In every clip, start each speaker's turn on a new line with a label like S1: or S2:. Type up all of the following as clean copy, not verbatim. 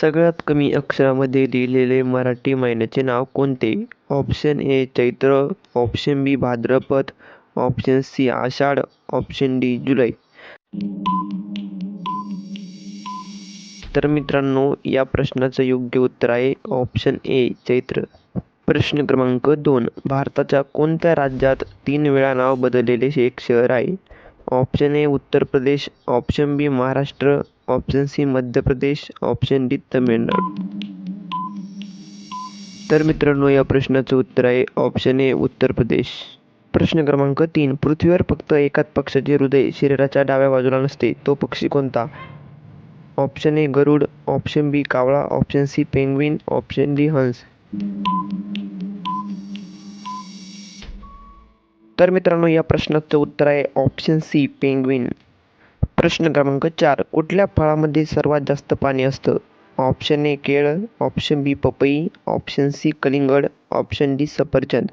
S1: सगळ्यात कमी अक्षरामध्ये लिहिलेले मराठी महिन्याचे नाव कोणते? ऑप्शन ए चैत्र, ऑप्शन बी भाद्रपद, ऑप्शन सी आषाढ, ऑप्शन डी जुलै. तर मित्रांनो, या प्रश्नाचं योग्य उत्तर आहे ऑप्शन ए चैत्र. प्रश्न क्रमांक 2. भारताच्या कोणत्या राज्यात 3 वेळा नाव बदललेले एक शहर आहे? Option A Uttar Pradesh, option B Maharashtra, option C Madhya Pradesh, option D Tamil Nadu. तर मित्रांनो, या प्रश्नाचं उत्तर आहे ऑप्शन ए उत्तर प्रदेश. प्रश्न क्रमांक 3. पृथ्वीवर फक्त एकाच पक्षाचे हृदय शरीराच्या डाव्या बाजूला नसते, तो पक्षी कोणता? Option A Garud, option B कावळा, option C penguin, option D हंस. तर मित्रांनो, या प्रश्नाचं उत्तर आहे ऑप्शन सी पेंग्विन. प्रश्न क्रमांक 4. कुठल्या फळामध्ये सर्वात जास्त पाणी असतं? ऑप्शन ए केळ, ऑप्शन बी पपई, ऑप्शन सी कलिंगड, ऑप्शन डी सफरचंद.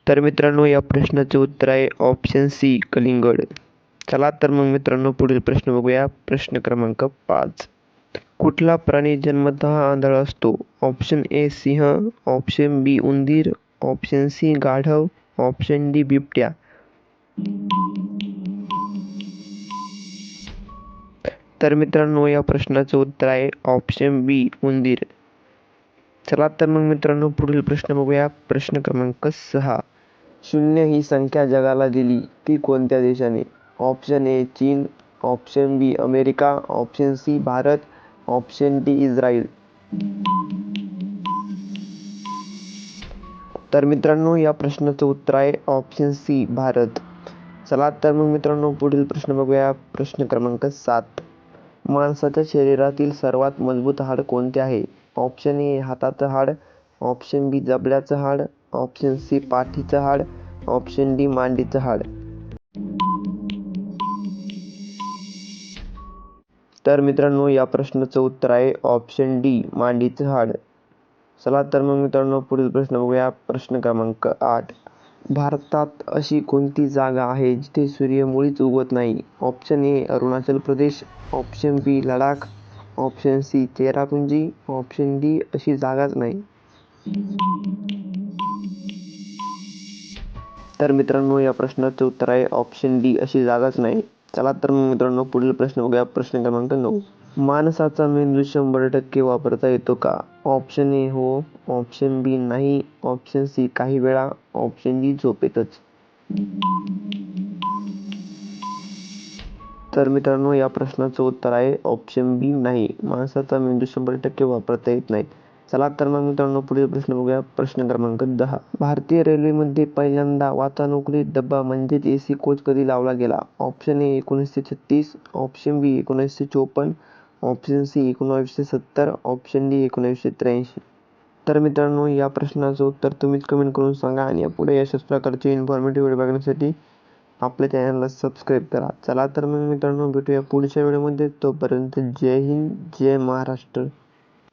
S1: तर मित्रांनो, या प्रश्नाचे उत्तर आहे ऑप्शन सी कलिंगड. चला तर मग मित्रांनो, पुढील प्रश्न बघूया. प्रश्न क्रमांक 5. कुठला प्राणी जन्मतः आंधळा असतो? ऑप्शन ए सिंह, ऑप्शन बी उंदीर, ऑप्शन सी गाढव, ऑप्शन डी बिबट्या. तर मित्रांनो, या प्रश्नाचं उत्तर आहे ऑप्शन बी उंदीर. चला तर मग मित्रांनो, पुढील प्रश्न बघूया. प्रश्न क्रमांक 6. 0 ही संख्या जगाला दिली ती कोणत्या देशाने? ऑप्शन ए चीन, option B America, option C Bharat, option D Israel. तर मित्रांनो, या प्रश्नाचं उत्तर आहे ऑप्शन सी भारत. चला तर मग मित्रांनो, पुढील प्रश्न बघूया. प्रश्न क्रमांक 7. माणसाच्या शरीरातील सर्वात मजबूत हाड कोणते आहे? ऑप्शन ए हाताचं हाड, ऑप्शन बी जबड्याचं हाड, ऑप्शन सी पाठीचं हाड, ऑप्शन डी मांडीचं हाड. तर मित्रांनो, या प्रश्नाचं उत्तर आहे ऑप्शन डी मांडीचं हाड. चला तर मग मित्रांनो, पुढील प्रश्न बघूया. प्रश्न क्रमांक 8. भारतात अशी कोणती जागा आहे जिथे सूर्य मुळीच उगवत नाही? Option A Arunachal Pradesh, option B Ladakh, option C Cherrapunji, option D अशी जागाच नाही. तर मित्रांनो, या प्रश्नाचं उत्तर आहे ऑप्शन डी अशी जागाच नाही. चला तर मग मित्रांनो, पुढील प्रश्न बघूया. प्रश्न क्रमांक 9. माणसाचा मेंदू 100% वापरता येतो का? ऑप्शन ए हो, ऑप्शन बी नाही, ऑप्शन सी काही वेळा, ऑप्शन डी झोपेतच. तर मित्रांनो, या प्रश्नाचं उत्तर आहे ऑप्शन बी नाही. माणसाचा मेंदू 100% वापरता येत नाही. चला तर मग मित्रांनो, पुढील प्रश्न बघूया. प्रश्न क्रमांक 10. भारतीय रेल्वेमध्ये पहिल्यांदा वातानुकूलित डबा म्हणजेच एसी कोच कधी लावला गेला? Option A 1936, option B 1954, option C 1970, option D 1983. तर मित्रांनो, या प्रश्नाचं उत्तर तुम्हीच कमेंट करून सांगा आणि यापुढे अशाच प्रकारचे इन्फॉर्मेटिव्ह व्हिडिओ बघण्यासाठी आपल्या चॅनलला सबस्क्राईब करा. चला तर मग मित्रांनो, भेटूया पुढच्या व्हिडिओमध्ये. तोपर्यंत जय हिंद, जय महाराष्ट्र.